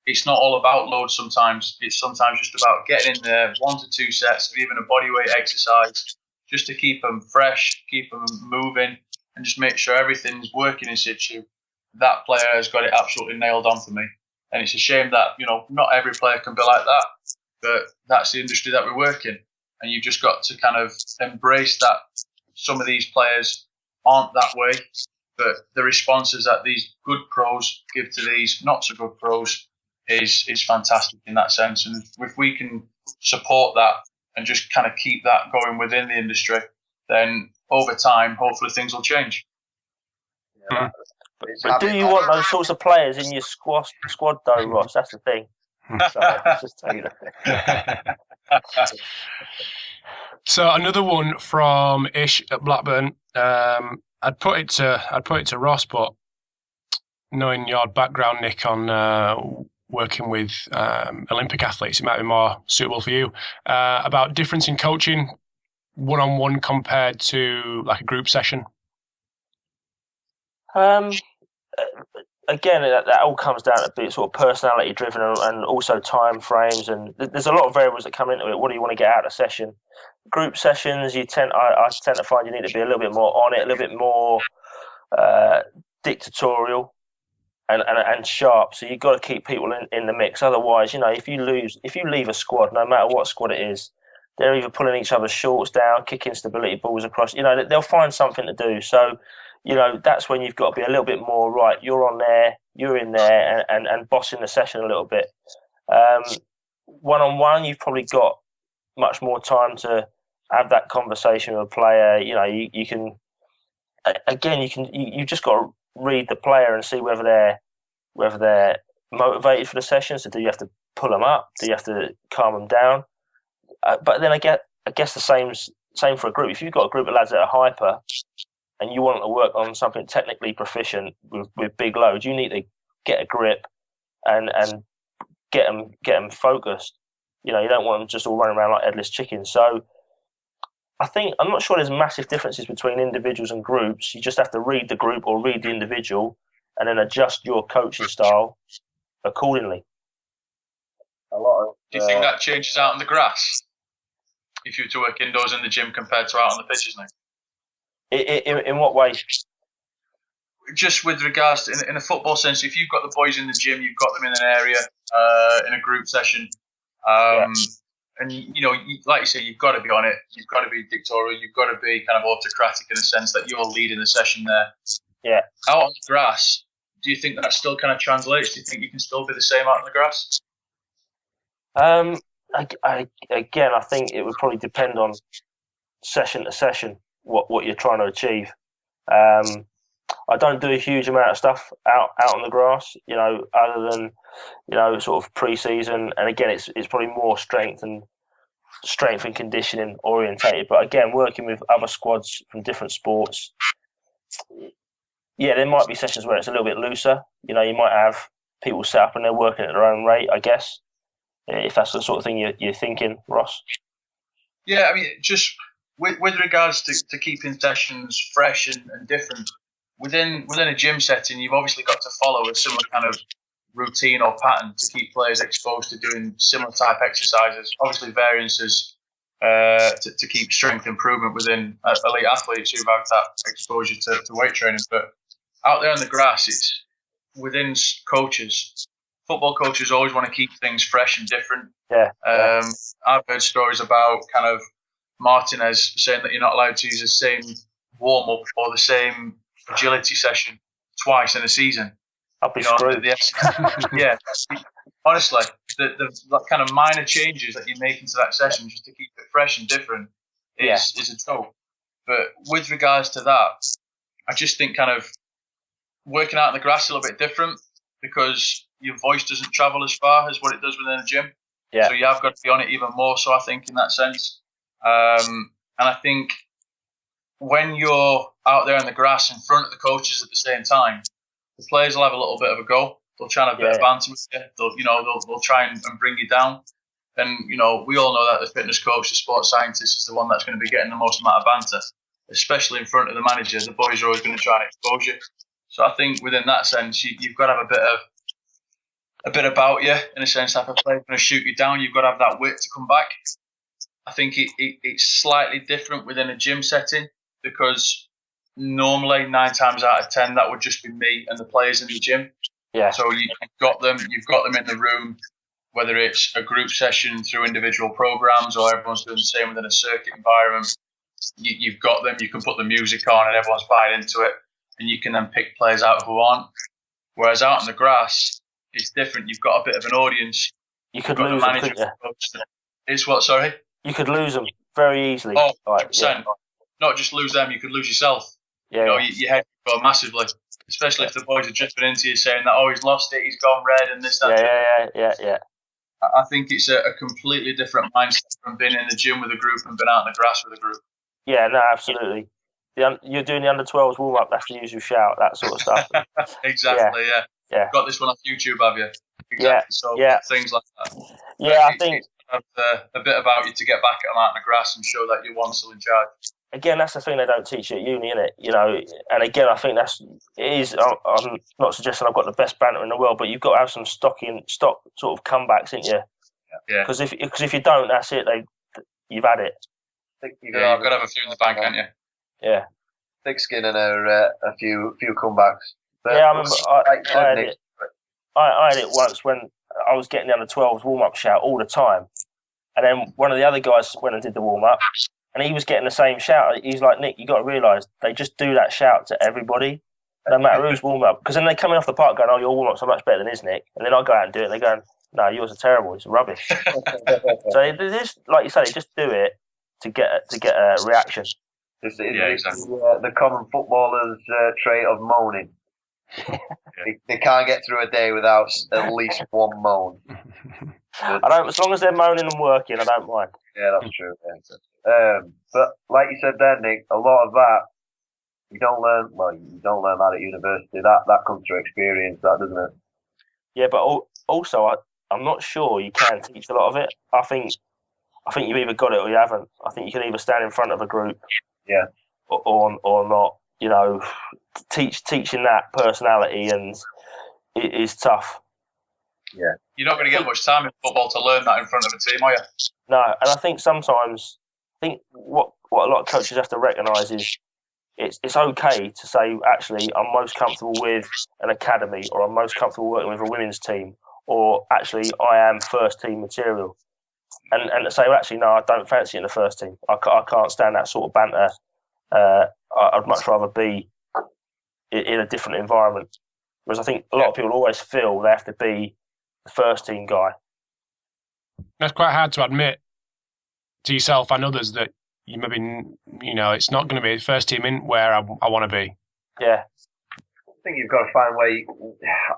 It's not all about load sometimes. It's sometimes just about getting in there, 1 to 2 sets of even a bodyweight exercise, just to keep them fresh, keep them moving, and just make sure everything's working in situ. That player has got it absolutely nailed on for me. And it's a shame that, not every player can be like that, but that's the industry that we work in. And you've just got to kind of embrace that some of these players aren't that way, but the responses that these good pros give to these not so good pros is fantastic in that sense. And if we can support that and just kind of keep that going within the industry, then over time, hopefully things will change. Yeah. But do you want those sorts of players in your squad though, Ross? That's the thing. Sorry, just tell you that. So another one from Ish at Blackburn. I'd put it to Ross, but knowing your background, Nick, on working with Olympic athletes, it might be more suitable for you. About difference in coaching, one-on-one compared to like a group session. Again, that all comes down to be sort of personality driven and also time frames, and there's a lot of variables that come into it. What do you want to get out of a session? Group sessions, I tend to find you need to be a little bit more on it, a little bit more dictatorial and sharp. So you've got to keep people in the mix. Otherwise, if you leave a squad, no matter what squad it is, they're either pulling each other's shorts down, kicking stability balls across. They'll find something to do. So, that's when you've got to be a little bit more right. You're on there, you're in there, and bossing the session a little bit. One-on-one, you've probably got much more time to have that conversation with a player. You just got to read the player and see whether they're motivated for the session. So do you have to pull them up? Do you have to calm them down? But then I guess the same for a group. If you've got a group of lads that are hyper and you want to work on something technically proficient with big loads, you need to get a grip and get them focused. You don't want them just all running around like headless chickens. So I'm not sure there's massive differences between individuals and groups. You just have to read the group or read the individual and then adjust your coaching style accordingly. Do you think that changes out on the grass if you were to work indoors in the gym compared to out on the pitches now? In what way? Just with regards to, in a football sense, if you've got the boys in the gym, you've got them in an area, in a group session, and like you say, you've got to be on it. You've got to be dictatorial. You've got to be kind of autocratic in a sense that you're leading the session there. Yeah. Out on the grass, do you think that still kind of translates? Do you think you can still be the same out on the grass? I think it would probably depend on session to session what you're trying to achieve. I don't do a huge amount of stuff out on the grass, other than sort of pre-season, and again it's probably more strength and conditioning orientated. But again, working with other squads from different sports, there might be sessions where it's a little bit looser. You might have people set up and they're working at their own rate, I guess, if that's the sort of thing you're thinking, Ross. Yeah, I mean, just with regards to keeping sessions fresh and different, within a gym setting, you've obviously got to follow a similar kind of routine or pattern to keep players exposed to doing similar type exercises. Obviously, variances to keep strength improvement within elite athletes who've had that exposure to weight training. But out there on the grass, it's within coaches. Football coaches always want to keep things fresh and different. Yeah. I've heard stories about kind of Martinez saying that you're not allowed to use the same warm-up or the same agility session twice in a season. I'll be screwed. Yeah. Honestly, the kind of minor changes that you make into that session just to keep it fresh and different is a joke. But with regards to that, I just think kind of working out in the grass is a little bit different because your voice doesn't travel as far as what it does within a gym. Yeah. So you have got to be on it even more so, I think, in that sense. And I think when you're out there in the grass in front of the coaches at the same time, the players will have a little bit of a go. They'll try and have a bit of banter with you. They'll try and bring you down. And, we all know that the fitness coach, the sports scientist, is the one that's going to be getting the most amount of banter, especially in front of the manager. The boys are always going to try and expose you. So I think within that sense, you've got to have a bit about you, in a sense. If a player's going to shoot you down, you've got to have that wit to come back. I think it's slightly different within a gym setting, because normally 9 times out of 10 that would just be me and the players in the gym. Yeah. So you've got them in the room, whether it's a group session through individual programs or everyone's doing the same within a circuit environment. You've got them. You can put the music on and everyone's buying into it, and you can then pick players out who aren't. Whereas out on the grass, it's different. You've got a bit of an audience. You could lose them, couldn't you? It's what? Sorry. You could lose them very easily. Oh, 100%. Yeah. Not just lose them, you could lose yourself. Yeah. Your head could go massively, especially if the boys are drifting into you saying that, oh, he's lost it, he's gone red, and this, that. Yeah. I think it's a completely different mindset from being in the gym with a group and being out in the grass with a group. Yeah, no, absolutely. You're doing the under-12s warm-up, that's the usual shout, that sort of stuff. Exactly, yeah. Got this one off YouTube, have you? Exactly. Things like that. Yeah, I think... Have a bit about you to get back at them out in the grass and show that you're one still in charge. Again, that's the thing they don't teach you at uni, innit? And again, I think I'm not suggesting I've got the best banter in the world, but you've got to have some stock sort of comebacks, ain't you? Yeah. Because if you don't, that's it. You've had it. You've got to have a few in the bank, haven't you? Yeah. Thick skin and a few comebacks. But yeah, I remember I had it once when I was getting the under-12s warm-up shout all the time. And then one of the other guys went and did the warm-up, and he was getting the same shout. He's like, Nick, you got to realise they just do that shout to everybody, no matter who's warm-up. Because then they're coming off the park going, oh, your warm-up's so much better than his, Nick. And then I go out and do it, and they're going, no, yours are terrible. It's rubbish. So they just, like you say, they just do it to get a reaction. Exactly. The common footballer's trait of moaning. They can't get through a day without at least one moan. As long as they're moaning and working, I don't mind. Yeah, that's true. Yeah. But like you said there, Nick, a lot of that you don't learn. Well, you don't learn that at university. That comes through experience, doesn't it? Yeah, but also I'm not sure you can teach a lot of it. I think you've either got it or you haven't. I think you can either stand in front of a group, or not. Teaching that personality and it is tough. Yeah, you're not going to get much time in football to learn that in front of a team, are you? No, and I think sometimes what a lot of coaches have to recognise is it's okay to say, actually, I'm most comfortable with an academy, or I'm most comfortable working with a women's team, or actually I am first team material, and to say, well, actually, no, I don't fancy it in the first team. I can't stand that sort of banter. I'd much rather be in a different environment. Whereas I think a lot of people always feel they have to be the first team guy. That's quite hard to admit to yourself and others that you maybe, it's not going to be the first team in where I want to be. Yeah. I think you've got to find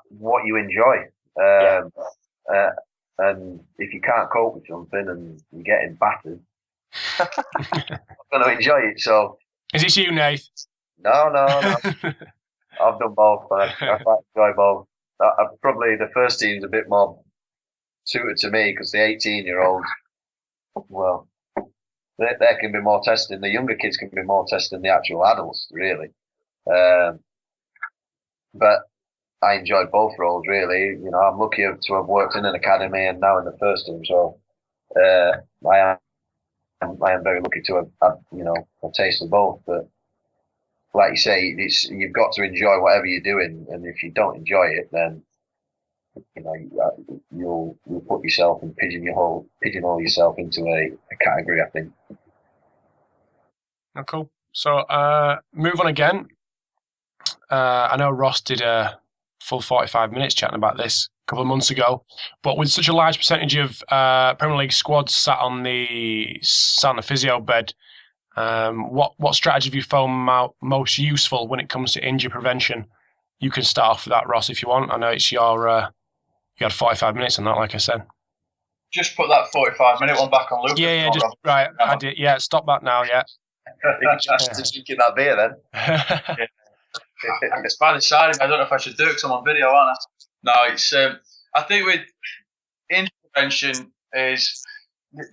what you enjoy. And if you can't cope with something and you're getting battered, you're not going to enjoy it. So, is this you, Nath? No. I've done both. I quite enjoy both. Probably the first team's a bit more suited to me because the 18-year-olds, well, they can be more testing. The younger kids can be more testing the actual adults, really. But I enjoyed both roles, really. I'm lucky to have worked in an academy and now in the first team. So I am very lucky to have a taste of both. But like you say, you've got to enjoy whatever you're doing, and if you don't enjoy it, then you'll put yourself and pigeonhole yourself into a category, I think. Oh, cool. So move on again. I know Ross did a full 45 minutes chatting about this a couple of months ago, but with such a large percentage of Premier League squads sat on the physio bed, what strategy have you found most useful when it comes to injury prevention? You can start off with that, Ross, if you want. I know it's you had 45 minutes on that, like I said. Just put that 45-minute one back on loop. Yeah, right. I did. Yeah, stop that now. Yeah. Just drinking that beer then. Yeah. It's by the side of me. I don't know if I should do it because I'm on video, aren't I? No, it's. I think with intervention is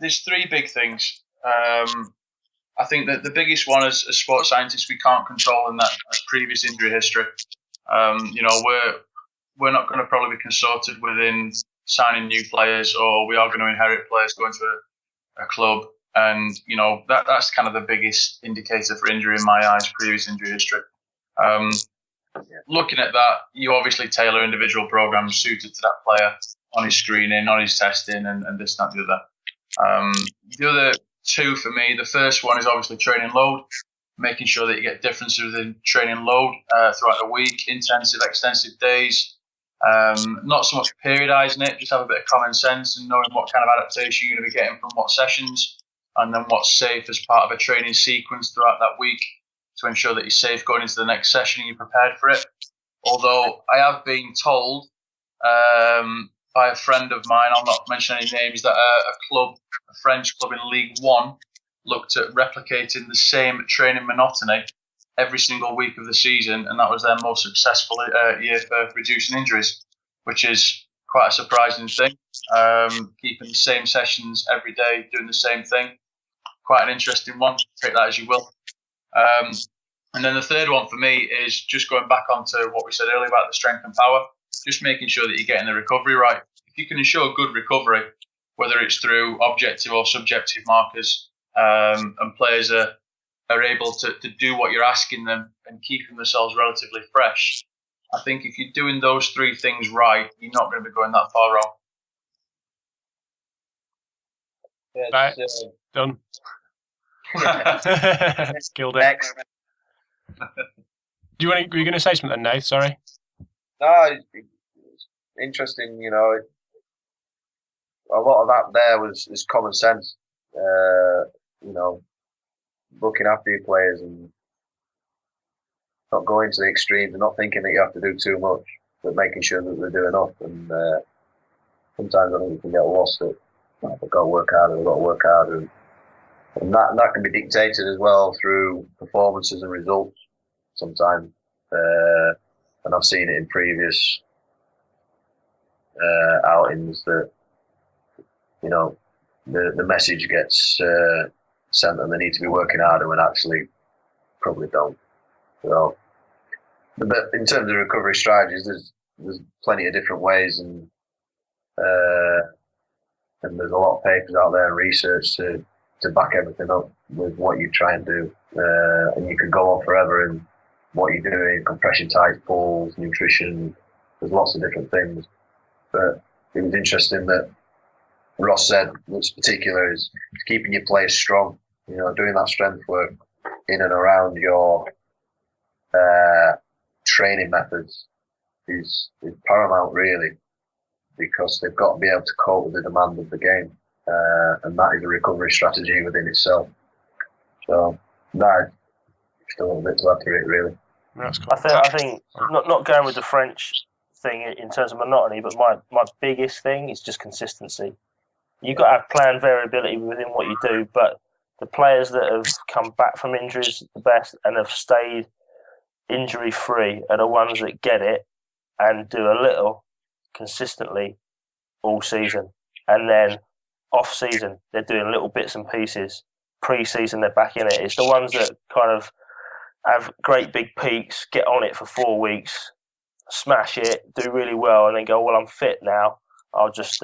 there's three big things. I think that the biggest one as sports scientists we can't control, and that's previous injury history. We're not going to probably be consulted within signing new players, or we are going to inherit players going to a club, and that's kind of the biggest indicator for injury in my eyes, previous injury history. Looking at that, you obviously tailor individual programs suited to that player on his screening, on his testing, and this, that, and the other. The other two for me, the first one is obviously training load, making sure that you get differences in training load throughout the week, intensive, extensive days. Not so much periodising it, just have a bit of common sense and knowing what kind of adaptation you're going to be getting from what sessions, and then what's safe as part of a training sequence throughout that week to ensure that you're safe going into the next session and you're prepared for it. Although I have been told by a friend of mine, I'll not mention any names, that a French club in League One looked at replicating the same training monotony every single week of the season, and that was their most successful year for reducing injuries, which is quite a surprising thing. Keeping the same sessions every day, doing the same thing. Quite an interesting one. Take that as you will. And then the third one for me is just going back onto what we said earlier about the strength and power, just making sure that you're getting the recovery right. If you can ensure good recovery, whether it's through objective or subjective markers, and players are able to do what you're asking them and keeping themselves relatively fresh, I think if you're doing those three things right, you're not going to be going that far wrong. Yeah, right. Done. Killed it. Next. Were you going to say something, Nate? Sorry. No, it's interesting. A lot of that there is common sense. Looking after your players and not going to the extremes and not thinking that you have to do too much, but making sure that they're doing enough. And sometimes I think you can get lost at I've got to work harder, and that can be dictated as well through performances and results sometimes. And I've seen it in previous outings that the message gets sent that they need to be working harder when actually probably don't. So, but in terms of recovery strategies, there's plenty of different ways, and there's a lot of papers out there and research to back everything up with what you try and do. And you could go on forever in what you're doing, compression tights, pulls, nutrition. There's lots of different things. But it was interesting that Ross said what's particular is keeping your players strong. Doing that strength work in and around your training methods is paramount, really, because they've got to be able to cope with the demand of the game, and that is a recovery strategy within itself. So, no, just a little bit to add to it, really. That's cool. I think not going with the French thing in terms of monotony, but my biggest thing is just consistency. You've got to have planned variability within what you do, but the players that have come back from injuries the best and have stayed injury-free are the ones that get it and do a little consistently all season. And then off-season, they're doing little bits and pieces. Pre-season, they're back in it. It's the ones that kind of have great big peaks, get on it for 4 weeks, smash it, do really well, and then go, well, I'm fit now. I'll just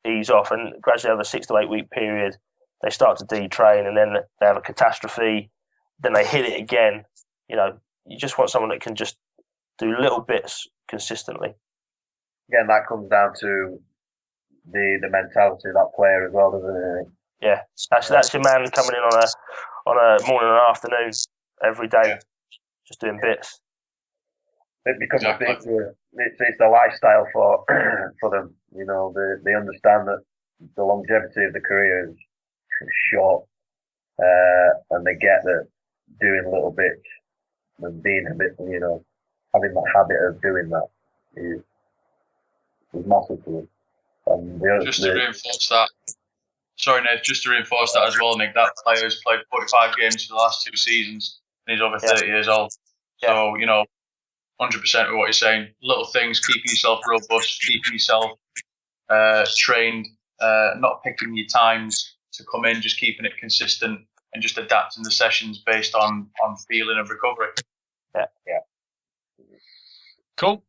ease off. And gradually over a 6 to 8 week period, they start to detrain, and then they have a catastrophe. Then they hit it again. You just want someone that can just do little bits consistently. Again, that comes down to the mentality of that player as well, doesn't it? Yeah, that's your man coming in on a morning and afternoon every day, just doing bits. It becomes a bit. It's the lifestyle for them. They understand that the longevity of the career is short, and they get that doing little bits and being a bit, having that habit of doing that is massive to them. And just to reinforce that, Sorry, Nate, just to reinforce that as well, Nick, that player has played 45 games for the last 2 seasons and he's over 30 years old. So, 100% with what you're saying. Little things, keeping yourself robust, keeping yourself trained, not picking your times to come in, just keeping it consistent and just adapting the sessions based on feeling of recovery. Yeah. Cool.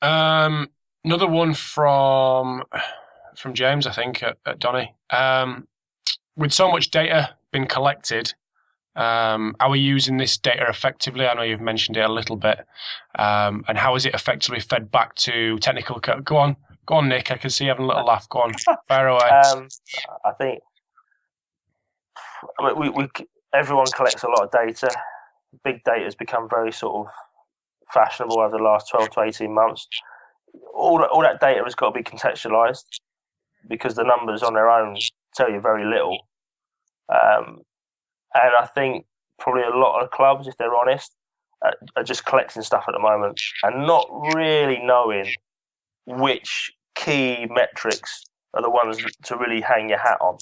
Another one from James, I think, at Donny. With so much data been collected, are we using this data effectively? I know you've mentioned it a little bit. And how is it effectively fed back to technical? Go on, Nick. I can see you having a little laugh. Go on, fire away. I think everyone collects a lot of data. Big data has become very sort of fashionable over the last 12 to 18 months. All that data has got to be contextualised because the numbers on their own tell you very little. And I think probably a lot of clubs, if they're honest, are just collecting stuff at the moment and not really knowing which key metrics are the ones to really hang your hat on.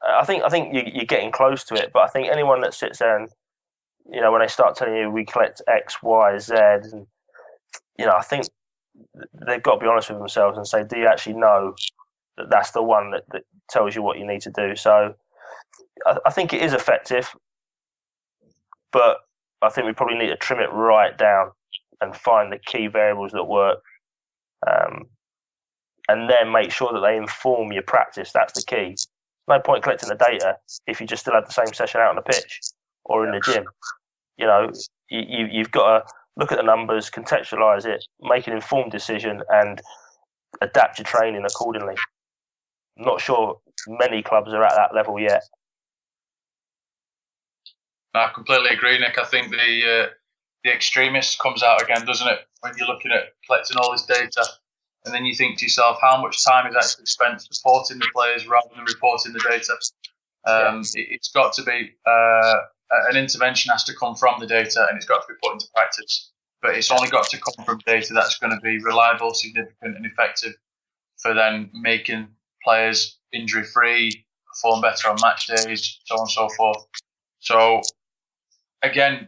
I think you're getting close to it, but I think anyone that sits there and, when they start telling you we collect X, Y, Z, and, I think they've got to be honest with themselves and say, do you actually know that that's the one that tells you what you need to do? So I think it is effective, but I think we probably need to trim it right down and find the key variables that work, and then make sure that they inform your practice. That's the key. No point collecting the data if you just still have the same session out on the pitch or in the gym. You've got to look at the numbers, contextualise it, make an informed decision, and adapt your training accordingly. I'm not sure many clubs are at that level yet. I completely agree, Nick. I think the extremist comes out again, doesn't it? When you're looking at collecting all this data, and then you think to yourself, how much time is actually spent supporting the players rather than reporting the data? It's got to be an intervention has to come from the data, and it's got to be put into practice. But it's only got to come from data that's going to be reliable, significant, and effective for then making players injury-free, perform better on match days, so on and so forth. So, again,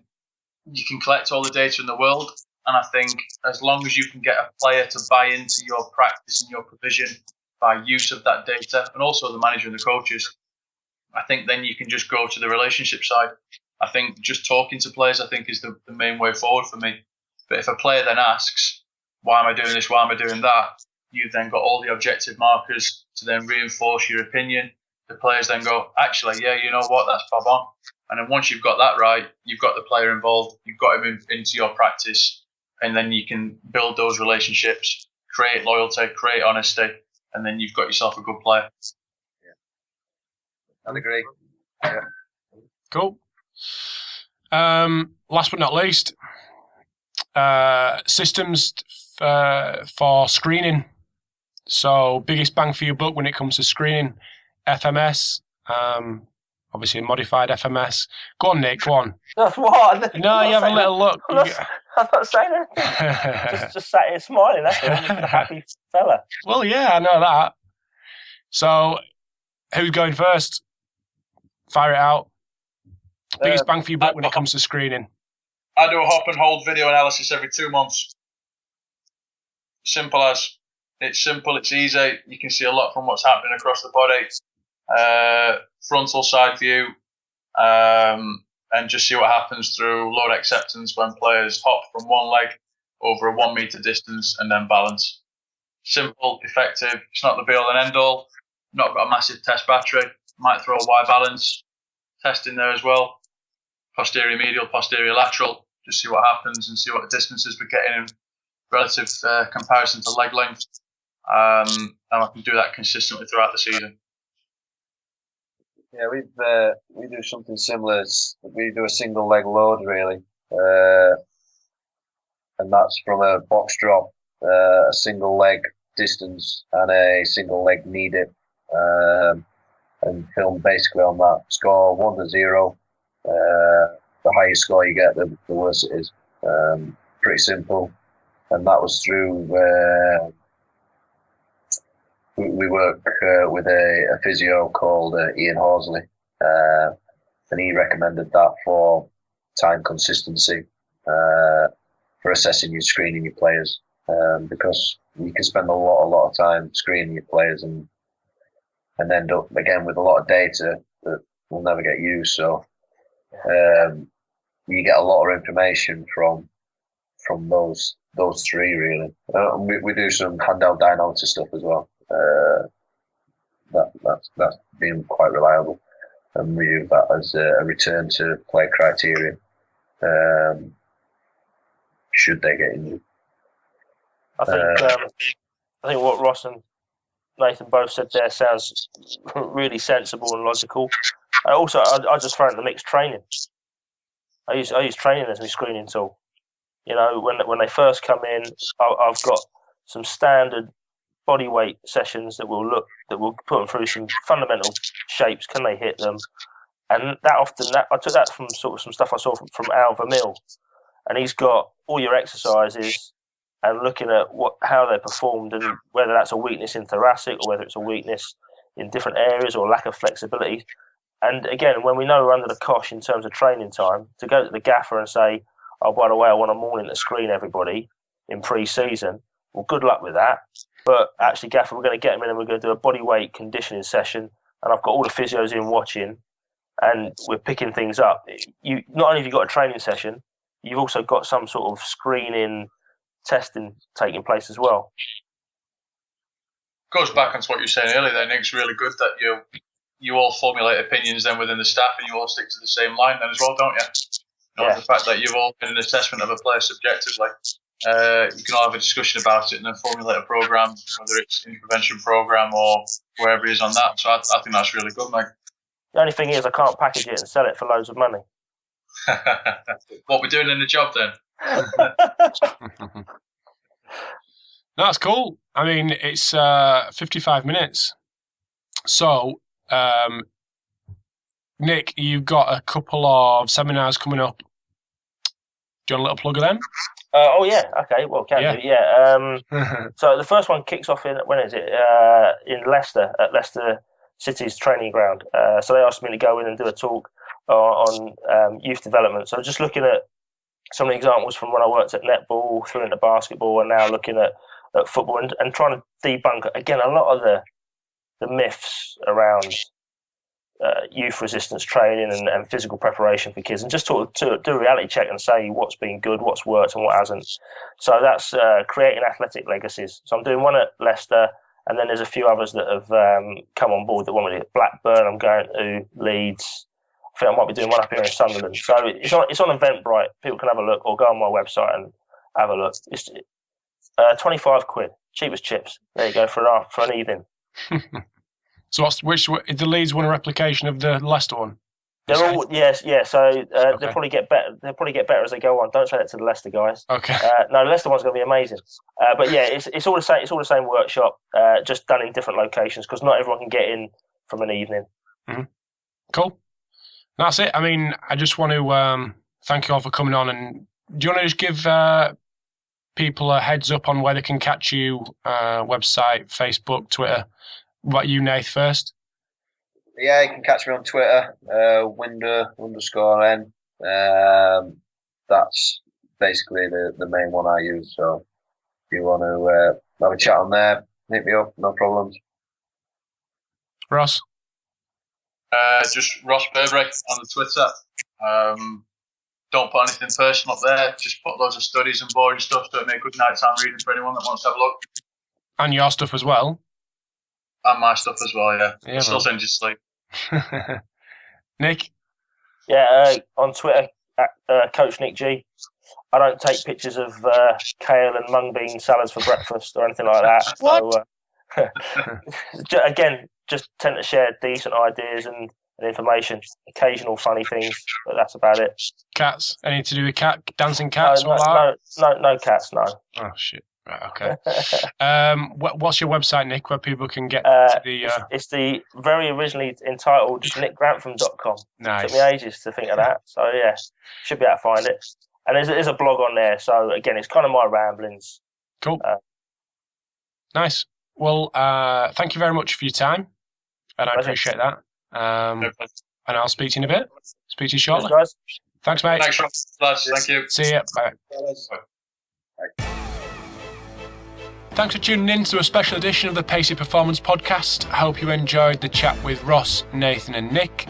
you can collect all the data in the world, and I think as long as you can get a player to buy into your practice and your provision by use of that data, and also the manager and the coaches, I think then you can just go to the relationship side. I think just talking to players, I think, is the main way forward for me. But if a player then asks, why am I doing this, why am I doing that? You've then got all the objective markers to then reinforce your opinion. The players then go, actually, yeah, you know what, that's bob on. And then once you've got that right, you've got the player involved, you've got him into your practice, and then you can build those relationships, create loyalty, create honesty, and then you've got yourself a good player. Yeah. I'd agree. Yeah. Cool. Last but not least, systems for screening. So biggest bang for your buck when it comes to screening, FMS, obviously a modified FMS. Go on, Nick, go on. What? No, you have a little look. I'm not saying anything. just sat here smiling. That's it. I'm just a happy fella. Well, yeah, I know that. So, who's going first? Fire it out. Biggest bang for your buck when it comes to screening. I do a hop and hold video analysis every 2 months. Simple as. It's simple, it's easy. You can see a lot from what's happening across the body. Frontal side view, and just see what happens through load acceptance when players hop from one leg over a 1 metre distance and then balance. Simple, effective. It's not the be all and end all. Not got a massive test battery. Might throw a Y balance test in there as well. Posterior medial, posterior lateral. Just see what happens and see what the distances we're getting in relative comparison to leg length. And I can do that consistently throughout the season. Yeah, we do something similar. We do a single leg load really, and that's from a box drop, a single leg distance, and a single leg knee dip, and film basically on that. Score 1 to 0. The higher score you get, the worse it is. Pretty simple, and that was through we work with a physio called Ian Horsley, and he recommended that for time consistency, for assessing your screening your players, because you can spend a lot of time screening your players and end up again with a lot of data that will never get used. So you get a lot of information from those three really. We do some handheld dynamometer stuff as well. That's been quite reliable, and we use that as a return to play criteria. Should they get injured? I think what Ross and Nathan both said there sounds really sensible and logical. Also, I just found the mixed training. I use training as my screening tool. You know, when they first come in, I've got some standard body weight sessions that will put them through some fundamental shapes. Can they hit them? And I took that from sort of some stuff I saw from Al Vermeil, and he's got all your exercises and looking at how they performed and whether that's a weakness in thoracic or whether it's a weakness in different areas or lack of flexibility. And again, when we know we're under the cosh in terms of training time, to go to the gaffer and say, oh, by the way, I want a morning to screen everybody in pre-season, well, good luck with that. But actually, gaffer, we're going to get them in and we're going to do a body weight conditioning session, and I've got all the physios in watching, and we're picking things up. You not only have you got a training session, you've also got some sort of screening, testing taking place as well. Goes back onto what you were saying earlier there, Nick. It's really good that you all formulate opinions then within the staff and you all stick to the same line then as well, don't you? The fact that you've all made an assessment of a player subjectively, you can all have a discussion about it and then formulate a programme, whether it's an intervention programme or wherever it is on that. So I think that's really good, mate. The only thing is I can't package it and sell it for loads of money. What we're doing in the job then? That's cool. I mean, it's 55 minutes. So, Nick, you've got a couple of seminars coming up. Do you want a little plug of them? Oh, yeah. Okay. Well, do. Yeah. So the first one kicks off when is it? In Leicester, at Leicester City's training ground. So they asked me to go in and do a talk on youth development. So just looking at some of the examples from when I worked at netball through into basketball and now looking at football and trying to debunk, again, a lot of the myths around youth resistance training and physical preparation for kids, and just to do a reality check and say what's been good, what's worked and what hasn't. So that's creating athletic legacies. So I'm doing one at Leicester, and then there's a few others that have come on board that want me to Blackburn. I'm going to Leeds. I think I might be doing one up here in Sunderland. So it's on Eventbrite. People can have a look or go on my website and have a look. It's 25 quid, cheap as chips. There you go for an evening. So which is the Leeds one a replication of the Leicester one? They're all yeah. So okay. They'll probably get better. They'll probably get better as they go on. Don't say that to the Leicester guys. Okay. No, the Leicester one's going to be amazing. But yeah, it's all the same. It's all the same workshop, just done in different locations because not everyone can get in from an evening. Mm-hmm. Cool. That's it. I mean, I just want to thank you all for coming on. And do you want to just give people a heads up on where they can catch you? Website, Facebook, Twitter. What about you, Nath, first? Yeah, you can catch me on Twitter, Winder_N. That's basically the main one I use. So if you want to have a chat on there, hit me up, no problems. Ross? Just Ross Burbeary on the Twitter. Don't put anything personal up there. Just put loads of studies and boring stuff so it make good nighttime reading for anyone that wants to have a look. And your stuff as well. And my stuff as well, yeah. Still send you to sleep. Nick? Yeah, on Twitter, Coach Nick G. I don't take pictures of kale and mung bean salads for breakfast or anything like that. What? So, again, just tend to share decent ideas and information. Occasional funny things, but that's about it. Cats? Anything to do with dancing cats? No cats, no. Oh, shit. Right, okay. What's your website, Nick, where people can get to the... It's the very originally entitled nickgrantham.com. Nice. It took me ages to think of that. So, yeah, should be able to find it. And there's a blog on there. So, again, it's kind of my ramblings. Cool. Nice. Well, thank you very much for your time, and I appreciate that. And I'll speak to you in a bit. Speak to you shortly. Thanks, mate. Thanks, lads. Thank you. See ya. Bye. Thanks for tuning in to a special edition of the Pacey Performance Podcast. I hope you enjoyed the chat with Ross, Nathan and Nick.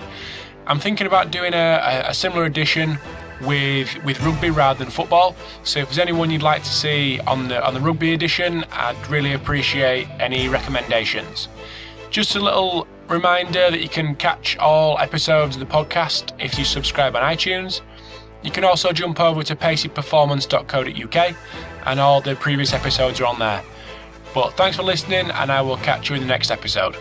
I'm thinking about doing a similar edition with rugby rather than football. So if there's anyone you'd like to see on the rugby edition, I'd really appreciate any recommendations. Just a little reminder that you can catch all episodes of the podcast if you subscribe on iTunes. You can also jump over to paceyperformance.co.uk and all the previous episodes are on there. But thanks for listening, and I will catch you in the next episode.